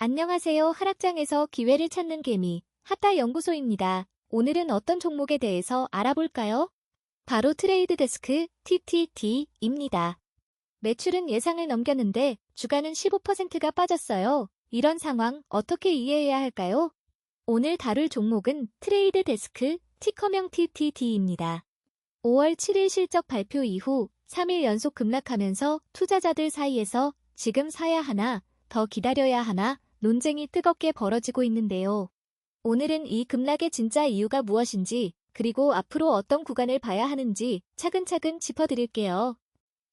안녕하세요. 하락장에서 기회를 찾는 개미, 핫다 연구소입니다. 오늘은 어떤 종목에 대해서 알아볼까요? 바로 트레이드 데스크 TTD입니다. 매출은 예상을 넘겼는데 주가는 15%가 빠졌어요. 이런 상황 어떻게 이해해야 할까요? 오늘 다룰 종목은 트레이드 데스크 티커명 TTD입니다. 5월 7일 실적 발표 이후 3일 연속 급락하면서 투자자들 사이에서 지금 사야 하나, 더 기다려야 하나 논쟁이 뜨겁게 벌어지고 있는데요. 오늘은 이 급락의 진짜 이유가 무엇인지, 그리고 앞으로 어떤 구간을 봐야 하는지 차근차근 짚어드릴게요.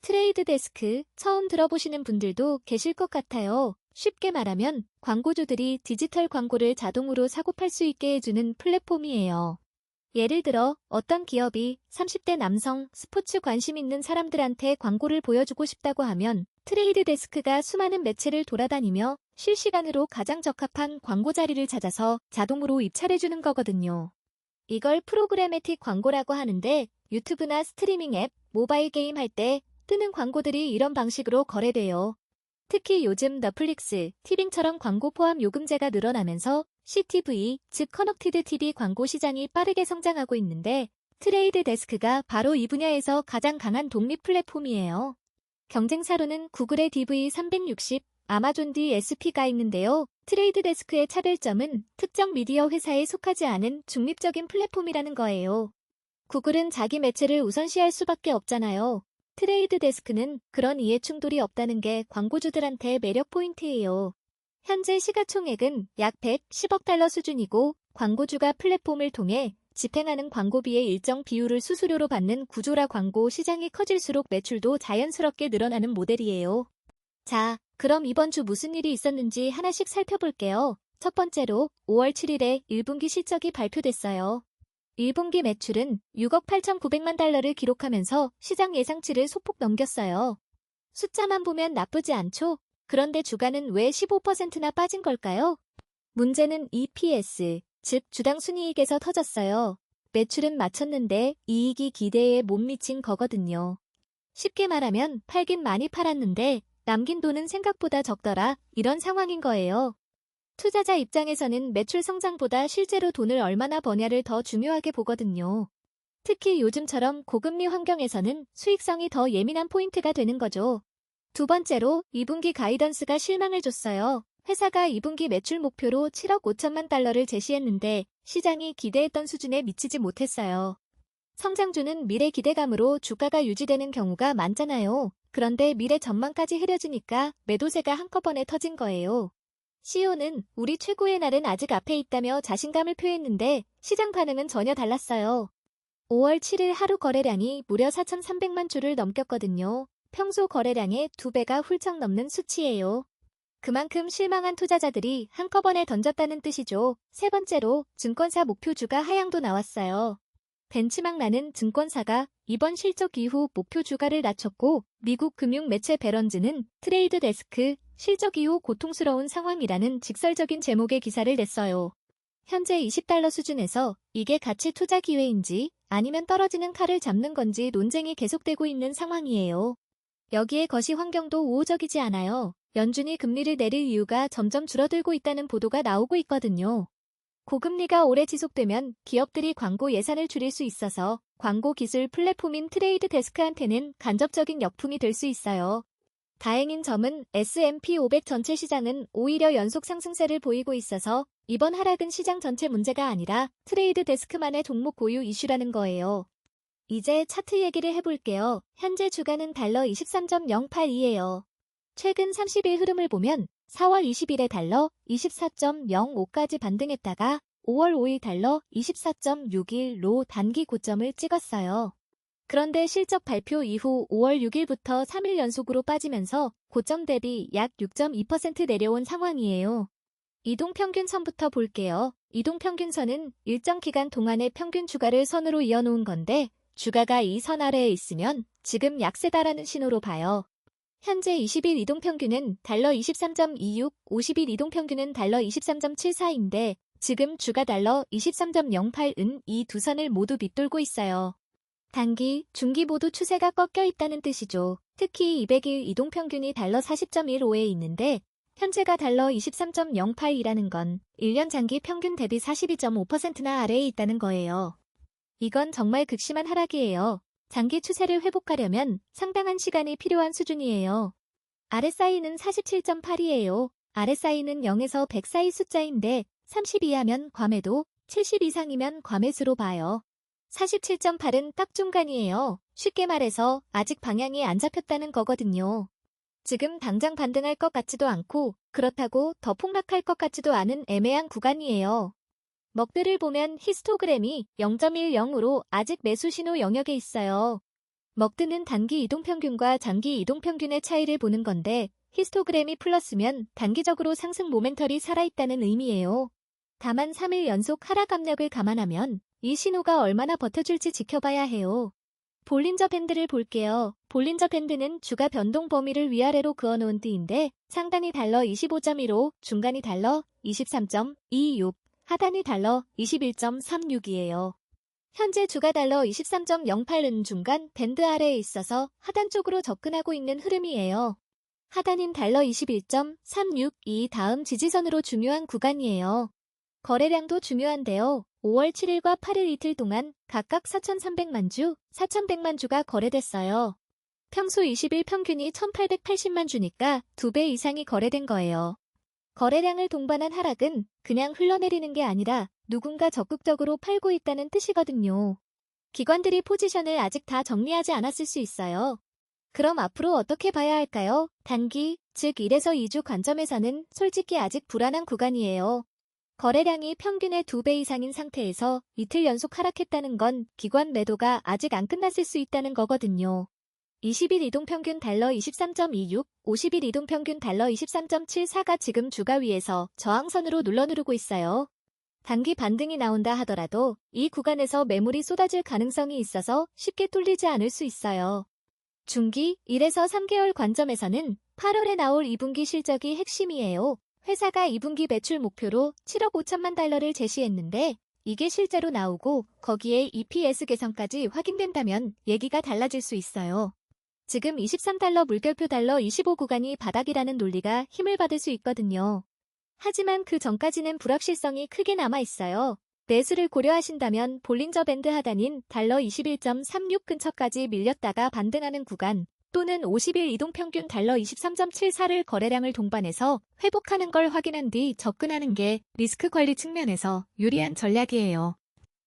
트레이드 데스크 처음 들어보시는 분들도 계실 것 같아요. 쉽게 말하면 광고주들이 디지털 광고를 자동으로 사고 팔 수 있게 해주는 플랫폼이에요. 예를 들어 어떤 기업이 30대 남성 스포츠 관심 있는 사람들한테 광고를 보여주고 싶다고 하면 트레이드 데스크가 수많은 매체를 돌아다니며 실시간으로 가장 적합한 광고 자리를 찾아서 자동으로 입찰해주는 거거든요. 이걸 프로그래매틱 광고라고 하는데 유튜브나 스트리밍 앱, 모바일 게임 할 때 뜨는 광고들이 이런 방식으로 거래돼요. 특히 요즘 넷플릭스, 티빙처럼 광고 포함 요금제가 늘어나면서 CTV, 즉 커넥티드 TV 광고 시장이 빠르게 성장하고 있는데 트레이드 데스크가 바로 이 분야에서 가장 강한 독립 플랫폼이에요. 경쟁사로는 구글의 DV360, 아마존 DSP가 있는데요. 트레이드 데스크의 차별점은 특정 미디어 회사에 속하지 않은 중립적인 플랫폼이라는 거예요. 구글은 자기 매체를 우선시할 수밖에 없잖아요. 트레이드 데스크는 그런 이해 충돌이 없다는 게 광고주들한테 매력 포인트예요. 현재 시가총액은 약 110억 달러 수준이고 광고주가 플랫폼을 통해 집행하는 광고비의 일정 비율을 수수료로 받는 구조라 광고 시장이 커질수록 매출도 자연스럽게 늘어나는 모델이에요. 자, 그럼 이번 주 무슨 일이 있었는지 하나씩 살펴볼게요. 첫 번째로 5월 7일에 1분기 실적이 발표됐어요. 1분기 매출은 6억 8,900만 달러를 기록하면서 시장 예상치를 소폭 넘겼어요. 숫자만 보면 나쁘지 않죠? 그런데 주가는 왜 15%나 빠진 걸까요? 문제는 EPS, 즉 주당 순이익에서 터졌어요. 매출은 맞췄는데 이익이 기대에 못 미친 거거든요. 쉽게 말하면 팔긴 많이 팔았는데 남긴 돈은 생각보다 적더라, 이런 상황인 거예요. 투자자 입장에서는 매출 성장보다 실제로 돈을 얼마나 버냐를 더 중요하게 보거든요. 특히 요즘처럼 고금리 환경에서는 수익성이 더 예민한 포인트가 되는 거죠. 두 번째로 2분기 가이던스가 실망을 줬어요. 회사가 2분기 매출 목표로 7억 5천만 달러를 제시했는데 시장이 기대했던 수준에 미치지 못했어요. 성장주는 미래 기대감으로 주가가 유지되는 경우가 많잖아요. 그런데 미래 전망까지 흐려지니까 매도세가 한꺼번에 터진 거예요. CEO는 우리 최고의 날은 아직 앞에 있다며 자신감을 표했는데 시장 반응은 전혀 달랐어요. 5월 7일 하루 거래량이 무려 4,300만 주를 넘겼거든요. 평소 거래량의 2배가 훌쩍 넘는 수치예요. 그만큼 실망한 투자자들이 한꺼번에 던졌다는 뜻이죠. 세 번째로 증권사 목표주가 하향도 나왔어요. 벤치마크라는 증권사가 이번 실적 이후 목표 주가를 낮췄고 미국 금융 매체 베런즈는 트레이드 데스크 실적 이후 고통스러운 상황이라는 직설적인 제목의 기사를 냈어요. 현재 20달러 수준에서 이게 가치 투자 기회인지 아니면 떨어지는 칼을 잡는 건지 논쟁이 계속되고 있는 상황이에요. 여기에 거시 환경도 우호적이지 않아요. 연준이 금리를 내릴 이유가 점점 줄어들고 있다는 보도가 나오고 있거든요. 고금리가 오래 지속되면 기업들이 광고 예산을 줄일 수 있어서 광고 기술 플랫폼인 트레이드 데스크한테는 간접적인 역풍이 될 수 있어요. 다행인 점은 S&P 500 전체 시장은 오히려 연속 상승세를 보이고 있어서 이번 하락은 시장 전체 문제가 아니라 트레이드 데스크만의 종목 고유 이슈라는 거예요. 이제 차트 얘기를 해볼게요. 현재 주가는 달러 23.082예요. 최근 30일 흐름을 보면 4월 20일에 달러 24.05까지 반등했다가 5월 5일 달러 24.61로 단기 고점을 찍었어요. 그런데 실적 발표 이후 5월 6일부터 3일 연속으로 빠지면서 고점 대비 약 6.2% 내려온 상황이에요. 이동평균선부터 볼게요. 이동평균선은 일정 기간 동안의 평균 주가를 선으로 이어놓은 건데 주가가 이 선 아래에 있으면 지금 약세다라는 신호로 봐요. 현재 20일 이동평균은 달러 23.26, 50일 이동평균은 달러 23.74인데 지금 주가 달러 23.08은 이 두 선을 모두 밑돌고 있어요. 단기, 중기 모두 추세가 꺾여 있다는 뜻이죠. 특히 200일 이동평균이 달러 40.15에 있는데 현재가 달러 23.08이라는 건 1년 장기 평균 대비 42.5%나 아래에 있다는 거예요. 이건 정말 극심한 하락이에요. 장기 추세를 회복하려면 상당한 시간이 필요한 수준이에요. RSI는 47.8이에요. RSI는 0에서 100 사이 숫자인데 30 이하면 과매도, 70 이상이면 과매수로 봐요. 47.8은 딱 중간이에요. 쉽게 말해서 아직 방향이 안 잡혔다는 거거든요. 지금 당장 반등할 것 같지도 않고 그렇다고 더 폭락할 것 같지도 않은 애매한 구간이에요. 먹들을 보면 히스토그램이 0.10으로 아직 매수 신호 영역에 있어요. 먹드는 단기 이동평균과 장기 이동평균의 차이를 보는 건데 히스토그램이 플러스면 단기적으로 상승 모멘텀이 살아있다는 의미예요. 다만 3일 연속 하락 압력을 감안하면 이 신호가 얼마나 버텨줄지 지켜봐야 해요. 볼린저 밴드를 볼게요. 볼린저 밴드는 주가 변동 범위를 위아래로 그어놓은 띠인데 상단이 달러 25.15, 중간이 달러 23.26, 하단이 달러 21.36이에요. 현재 주가 달러 23.08은 중간 밴드 아래에 있어서 하단 쪽으로 접근하고 있는 흐름이에요. 하단인 달러 21.36이 다음 지지선으로 중요한 구간이에요. 거래량도 중요한데요. 5월 7일과 8일 이틀 동안 각각 4,300만 주, 4,100만 주가 거래됐어요. 평소 20일 평균이 1,880만 주니까 2배 이상이 거래된 거예요. 거래량을 동반한 하락은 그냥 흘러내리는 게 아니라 누군가 적극적으로 팔고 있다는 뜻이거든요. 기관들이 포지션을 아직 다 정리하지 않았을 수 있어요. 그럼 앞으로 어떻게 봐야 할까요? 단기, 즉 1에서 2주 관점에서는 솔직히 아직 불안한 구간이에요. 거래량이 평균의 2배 이상인 상태에서 이틀 연속 하락했다는 건 기관 매도가 아직 안 끝났을 수 있다는 거거든요. 20일 이동평균 달러 23.26, 50일 이동평균 달러 23.74가 지금 주가 위에서 저항선으로 눌러누르고 있어요. 단기 반등이 나온다 하더라도 이 구간에서 매물이 쏟아질 가능성이 있어서 쉽게 뚫리지 않을 수 있어요. 중기 1에서 3개월 관점에서는 8월에 나올 2분기 실적이 핵심이에요. 회사가 2분기 매출 목표로 7억 5천만 달러를 제시했는데 이게 실제로 나오고 거기에 EPS 개선까지 확인된다면 얘기가 달라질 수 있어요. 지금 23달러 물결표 달러 25 구간이 바닥이라는 논리가 힘을 받을 수 있거든요. 하지만 그 전까지는 불확실성이 크게 남아있어요. 매수를 고려하신다면 볼린저 밴드 하단인 달러 21.36 근처까지 밀렸다가 반등하는 구간 또는 50일 이동평균 달러 23.74를 거래량을 동반해서 회복하는 걸 확인한 뒤 접근하는 게 리스크 관리 측면에서 유리한 전략이에요.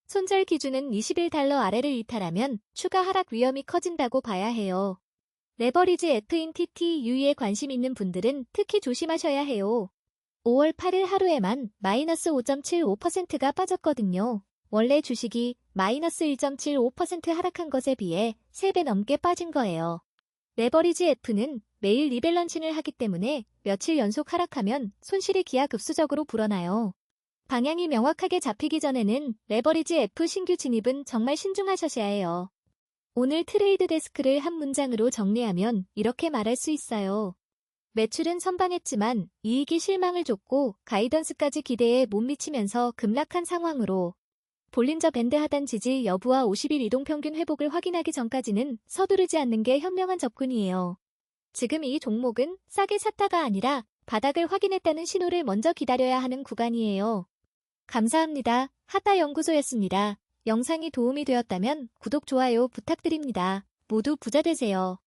손절 기준은 21달러 아래를 이탈하면 추가 하락 위험이 커진다고 봐야 해요. 레버리지 F인 TTU에 관심 있는 분들은 특히 조심하셔야 해요. 5월 8일 하루에만 마이너스 5.75%가 빠졌거든요. 원래 주식이 마이너스 1.75% 하락한 것에 비해 3배 넘게 빠진 거예요. 레버리지 F는 매일 리밸런싱을 하기 때문에 며칠 연속 하락하면 손실이 기하급수적으로 불어나요. 방향이 명확하게 잡히기 전에는 레버리지 F 신규 진입은 정말 신중하셔야 해요. 오늘 트레이드 데스크를 한 문장으로 정리하면 이렇게 말할 수 있어요. 매출은 선방했지만 이익이 실망을 줬고 가이던스까지 기대에 못 미치면서 급락한 상황으로 볼린저 밴드 하단 지지 여부와 50일 이동평균 회복을 확인하기 전까지는 서두르지 않는 게 현명한 접근이에요. 지금 이 종목은 싸게 샀다가 아니라 바닥을 확인했다는 신호를 먼저 기다려야 하는 구간이에요. 감사합니다. 하따연구소였습니다. 영상이 도움이 되었다면 구독, 좋아요 부탁드립니다. 모두 부자 되세요.